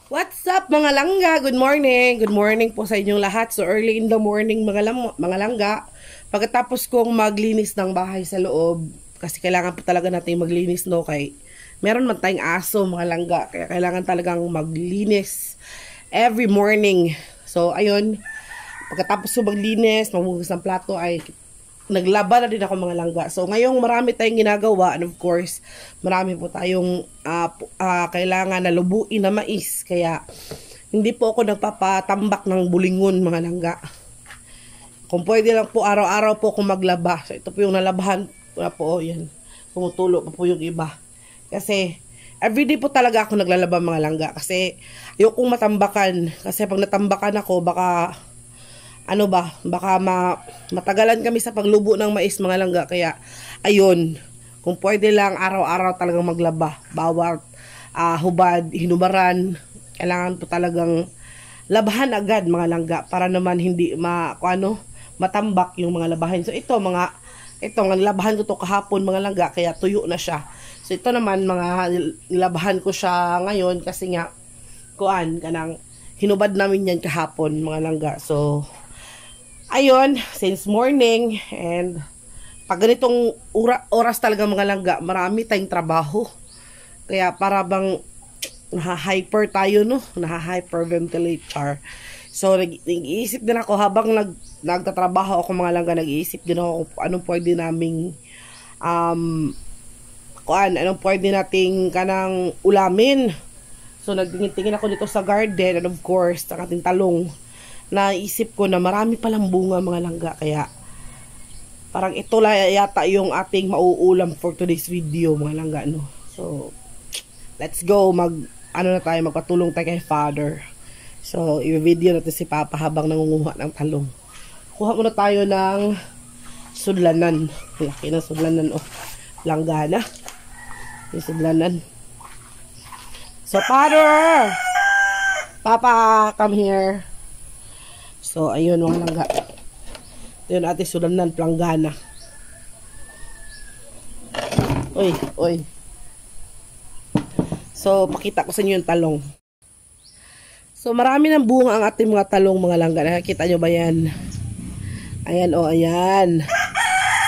What's up mga langga? Good morning. Good morning po sa inyong lahat. So early in the morning mga langga. Pagkatapos kong maglinis ng bahay sa loob, kasi kailangan po talaga natin maglinis no kay meron man tayong aso mga langga. Kaya kailangan talagang maglinis every morning. So ayun, pagkatapos ko maglinis, maghugas ng plato ay naglaba na din ako mga langga. So ngayong marami tayong ginagawa and of course marami po tayong kailangan na lubuin na mais. Kaya hindi po ako nagpapatambak ng bulingon mga langga. Kung pwede lang po araw-araw po ako maglaba. So ito po yung nalabahan na po. Yan. Tumutulo pa po yung iba. Kasi everyday po talaga ako naglalaba mga langga. Kasi ayokong matambakan. Kasi pag natambakan ako baka baka matagalan kami sa paglubo ng mais mga langga. Kaya, ayun, kung pwede lang araw-araw talagang maglaba. Bawat hubad, hinubaran, kailangan po talagang labahan agad mga langga para naman hindi matambak yung mga labahin. So, ito, labahan ko to kahapon mga langga, kaya tuyo na siya. So, ito naman, mga labahan ko siya ngayon kasi nga, kanang hinubad namin yan kahapon mga langga. So, ayun, since morning and pag ganitong oras talaga mga langga, marami tayong trabaho. Kaya para bang naha-hyper tayo, no? Naha-hyperventilate char. So, nag-iisip din ako habang nagtatrabaho ako mga langga, nag-iisip din ako kung anong pwede naming anong pwede nating kanang ulamin. So, nagtingin-tingin ako dito sa garden and of course, ang ating talong. Naisip ko na marami palang bunga mga langga, kaya parang ito lang yata yung ating mauulam for today's video mga langga, no? So let's go, magpatulong tayo kay Father. So i-video natin si Papa habang nangunguha ng talong. Kuha muna tayo ng sudlanan. Laki ng sudlanan, langga na yung sudlanan. So Father, Papa, come here. So, ayun mga langga. Ayun ate sudlanan, planggana. Oy. So, pakita ko sa inyo yung talong. So, marami ng bunga ang ating mga talong mga langga. Nakikita nyo ba yan? Ayan, ayan.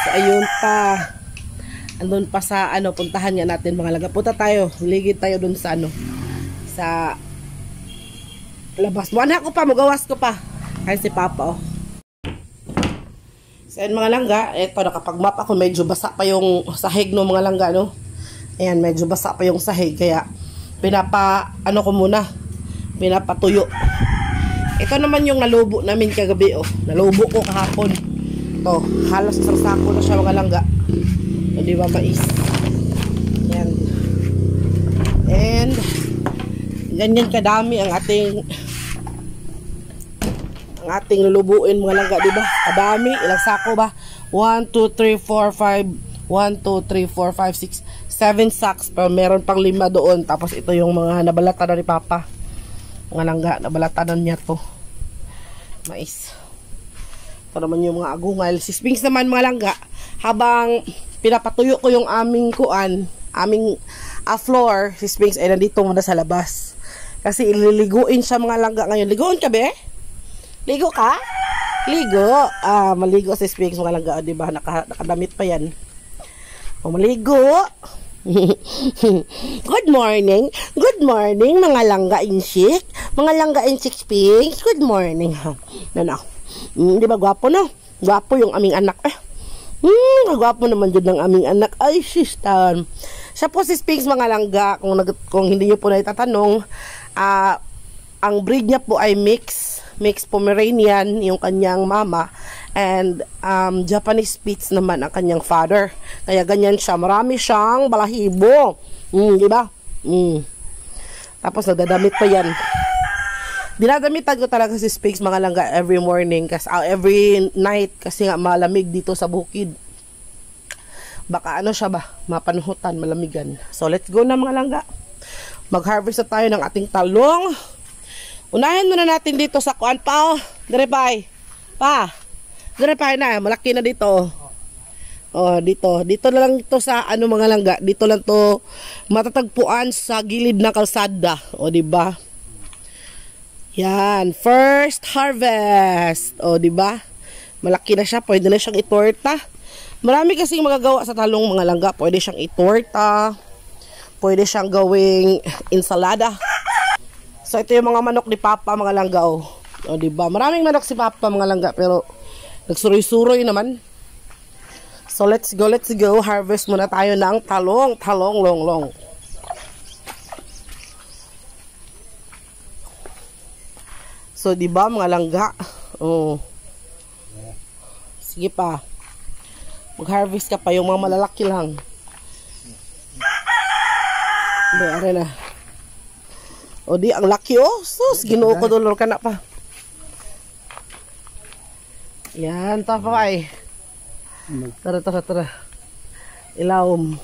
So, ayun pa. Andun pa sa, puntahan nga natin mga langga. Punta tayo. Ligid tayo dun sa, sa labas. Buwan ko pa, magawas ko pa. Ay si Papa, So, ayan mga langga, eto nakapag-map ako, medyo basa pa yung sahig no mga langga, no? Ayan, medyo basa pa yung sahig, kaya pinapatuyo. Ito naman yung nalubo namin kagabi, nalubo ko kahapon. To, halos sarsako na siya mga langga. O, di ba, mais. Ayan. And, ganyan kadami ang ating lulubuin mga langga, di ba? Kadami, ilang sako ba? 1, 2, 3, 4, 5 1, 2, 3, 4, 5, 6 7 sacks, pero meron pang 5 doon. Tapos ito yung mga nabalatan ni Papa mga langga, nabalatan niya to mais. Ito naman yung mga agungal. Si Sphinx naman mga langga, habang pinapatuyo ko yung aming floor, si Sphinx ay nandito muna sa labas kasi ililiguin siya mga langga ngayon. Ligoon ka be? Ligo ka? Ligo. Maligo si Sphinx mga langga, di ba? Nakadamit pa yan. Maligo. Good morning. Good morning mga langga insik. Mga langga insik Sphinx. Good morning. Di ba gwapo, no? Gwapo yung aming anak. Gwapo naman dyan ng aming anak. Ay, sister. Siya po si Sphinx mga langga. Kung hindi nyo po na itatanong, ang breed niya po ay mixed Pomeranian yung kanyang mama, and Japanese Spitz naman ang kanyang father. Kaya ganyan siya, marami siyang balahibo, di ba? Tapos nagdadamit pa yan. Dinadamitan ko talaga si Sphinx mga langga every morning, every night, kasi nga malamig dito sa bukid. Baka siya ba, mapanuhutan, malamigan. So let's go na mga langga. Mag-harvest na tayo ng ating talong. Unahin muna natin dito sa kuan pa, Direpay. Direpay na, malaki na dito. Dito na lang ito sa mga langga. Dito lang to matatagpuan sa gilid ng kalsada, di ba? Yan, first harvest. O, di ba? Malaki na siya, pwede na siyang itorta. Marami kasing magagawa sa talong mga langga. Pwede siyang itorta. Pwede siyang gawing ensalada. So, ito yung mga manok ni Papa, mga langga, o. O, di ba? Maraming manok si Papa, mga langga, pero nagsuroy-suroy naman. So, let's go. Harvest muna tayo ng talong, long. So, di ba mga langga? Oh. Sige pa. Mag-harvest ka pa yung mga malalaki lang. Hindi, are na. O di, ang laki oh. Sus, ginoo ko dolor ka na pa. Yan, tapay. Tara. Ilawom.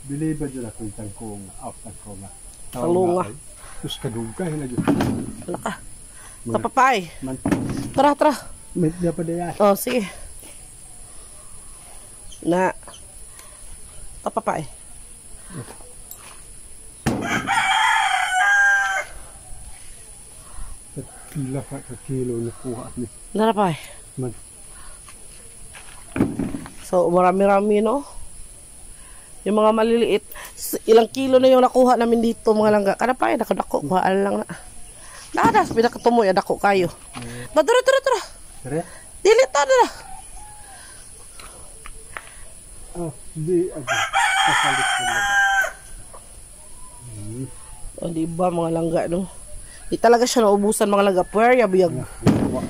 Bili ba dyan akong tangkong after ko nga? Talunga. Terus kadugkah na dyan. Tapapay. Tara. May niya pa dyan. Oh, sige. Na. Tapapay. Pila ka kilo na kuha ni. Narapay. So, marami-rami, no? Yung mga maliliit, ilang kilo na yung nakuha namin dito, mga langga. Kada pa, nakadako, kuhaan lang na. Nadas, pinakatumoy, adako kayo. Tara. Tara? Dili, tara. Oh, di, kasalit ko na. O, diba, mga langga, no? Di talaga siya naubusan, mga langga. Puwerya, biyag.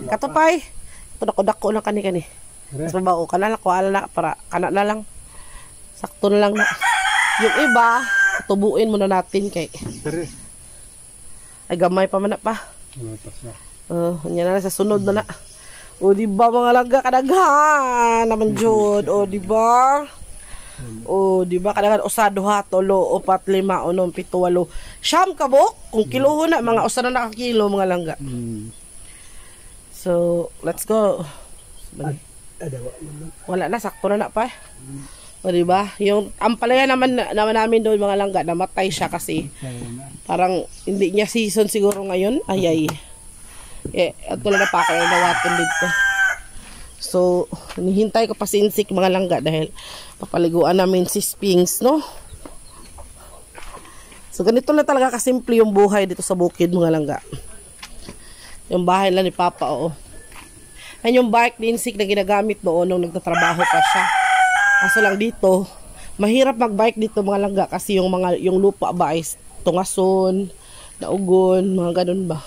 Katapay. Ito, dako na kani-kani. Mas mabao, kanala, kuhaan na, para kana na lang. Sakto na lang na. Yung iba, tubuin muna natin kay. Ay, gamay pa man na pa. Yan na sa sunod na na. O, diba mga langga, kadaghan naman jud. O, diba? O, diba, kadaghan, usado ha, tolo, upat, lima, unom, pito, walo. Siyam kabok, kung kiluho na, mga usa na nakakilo, mga langga. So, let's go. Wala na, sakto na pa. O, diba? Yung ampalaya naman namin doon, mga langga, namatay siya kasi parang hindi niya season siguro ngayon. Ay. At wala na pa ako yung nawatin dito. So, hinihintay ko pa si Insik, mga langga, dahil papaliguan namin si Sphinx, no? So, ganito na talaga kasimple yung buhay dito sa bukid, mga langga. Yung bahay lang ni Papa, oo. Yan yung bike ni Insik na ginagamit noon nung nagtatrabaho pa siya. Kaso lang dito, mahirap magbike dito, mga langga, kasi yung lupa ba ay tungason, naugon, mga ganun ba.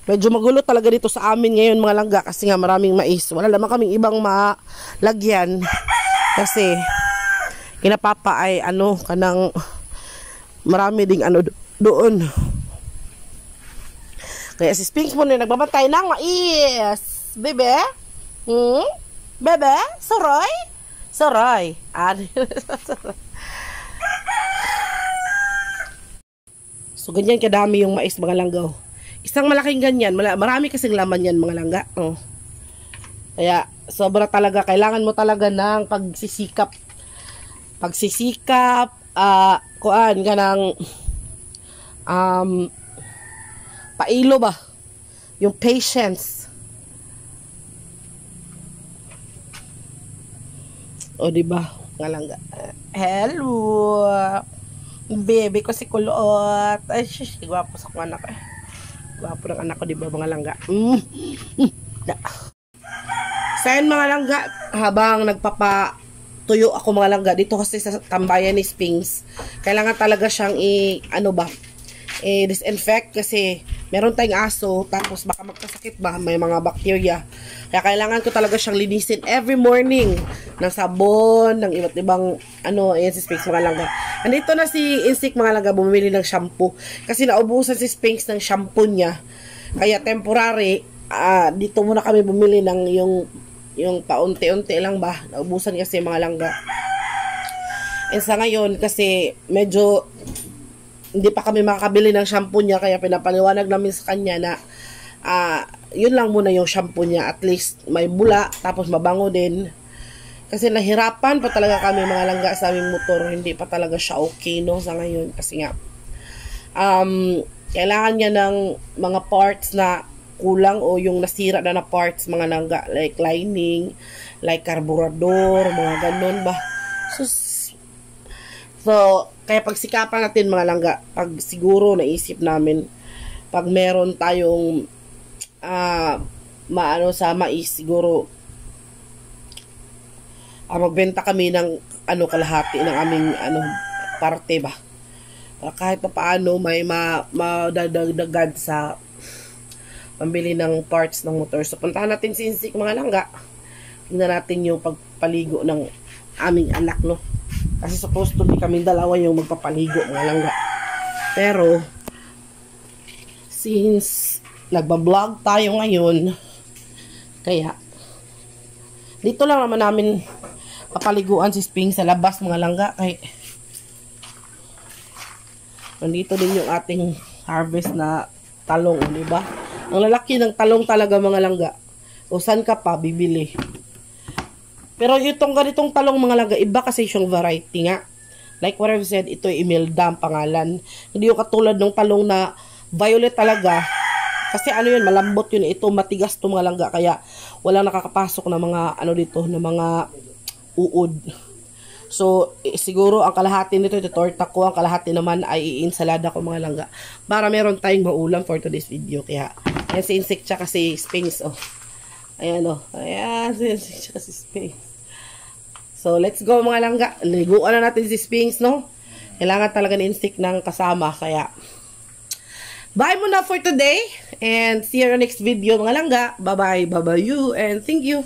Medyo magulo talaga dito sa amin ngayon, mga langga, kasi nga maraming mais. Wala naman kaming ibang malagyan kasi kinapapa ay kanang marami ding doon. Kaya si Sphinx mo na nagbabantay ng mais. Bebe? Bebe? Soroy? So, ganyan kadami yung mais, mga langgaw. Isang malaking ganyan, marami kasing laman yan, mga langga. Oh. Kaya, sobra talaga, kailangan mo talaga ng pagsisikap. Kuan ka ng pailo ba? Yung patience. O, diba? Mga langga. Hello! Baby ko si Kulot. Ay, shish, gwapo sa kong anak eh. Gwapo ng anak ko, diba, mga langga? So, yun, mga langga, habang nagpapatuyo ako, mga langga, dito kasi sa tambayan ni Sphinx, kailangan talaga siyang disinfect kasi meron tayong aso, tapos baka magkasakit ba, may mga bacteria. Kaya kailangan ko talaga siyang linisin every morning ng sabon, ng iba't ibang ayan si Sphinx, mga langga. Andito na si Insik, mga langga, bumili ng shampoo kasi naubusan si Sphinx ng shampoo niya. Kaya temporary, dito muna kami bumili ng yung paunti-unti lang ba. Naubusan kasi, mga langga. And sa ngayon, kasi medyo hindi pa kami makakabili ng shampoo niya, kaya pinapaliwanag namin sa kanya na yun lang muna yung shampoo niya. At least may bula, tapos mabango din. Kasi nahirapan pa talaga kami, mga langga, sa aming motor. Hindi pa talaga siya okay, no, sa ngayon. Kasi nga, kailangan niya ng mga parts na kulang o yung nasira na parts, mga langga, like lining, like carburetor, mga ganun ba. So, kaya pagsikapan natin mga langga, pag siguro naisip namin, pag meron tayong maano sa mais, siguro magbenta kami ng kalahati ng aming parte ba. Para kahit pa paano may madadagdagan sa pambili ng parts ng motor. So, puntahan natin si Insik mga langga. Tingnan natin yung pagpaligo ng aming anak, no? Kasi supposed to be kami dalawa yung magpapaligo mga langga. Pero, since nagbablog tayo ngayon, kaya, dito lang naman namin papaliguan si Sping sa labas mga langga. Kaya, nandito din yung ating harvest na talong, di ba? Ang lalaki ng talong talaga mga langga. O saan ka pa bibili? Pero itong ganitong talong mga langga, iba kasi yung variety nga. Like what I've said, ito ay Imelda ang pangalan. Hindi yung katulad ng talong na violet talaga. Kasi yun, malambot yun. Ito matigas to mga langga. Kaya walang nakakapasok na mga dito, na mga uod. So, siguro ang kalahati nito, ito torta ko, ang kalahati naman ay iinsalada ko mga langga. Para meron tayong maulam for today's video. Kaya, yan si Insect tsaka si Sphinx, oh. Ayan, oh. Ayan, si Insect tsaka si Sphinx. So, let's go mga langga. Liguan na natin si Sphinx, no? Kailangan talaga ni Insect ng kasama. Kaya, bye muna for today. And see you in the next video mga langga. Bye-bye. Bye-bye you. And thank you.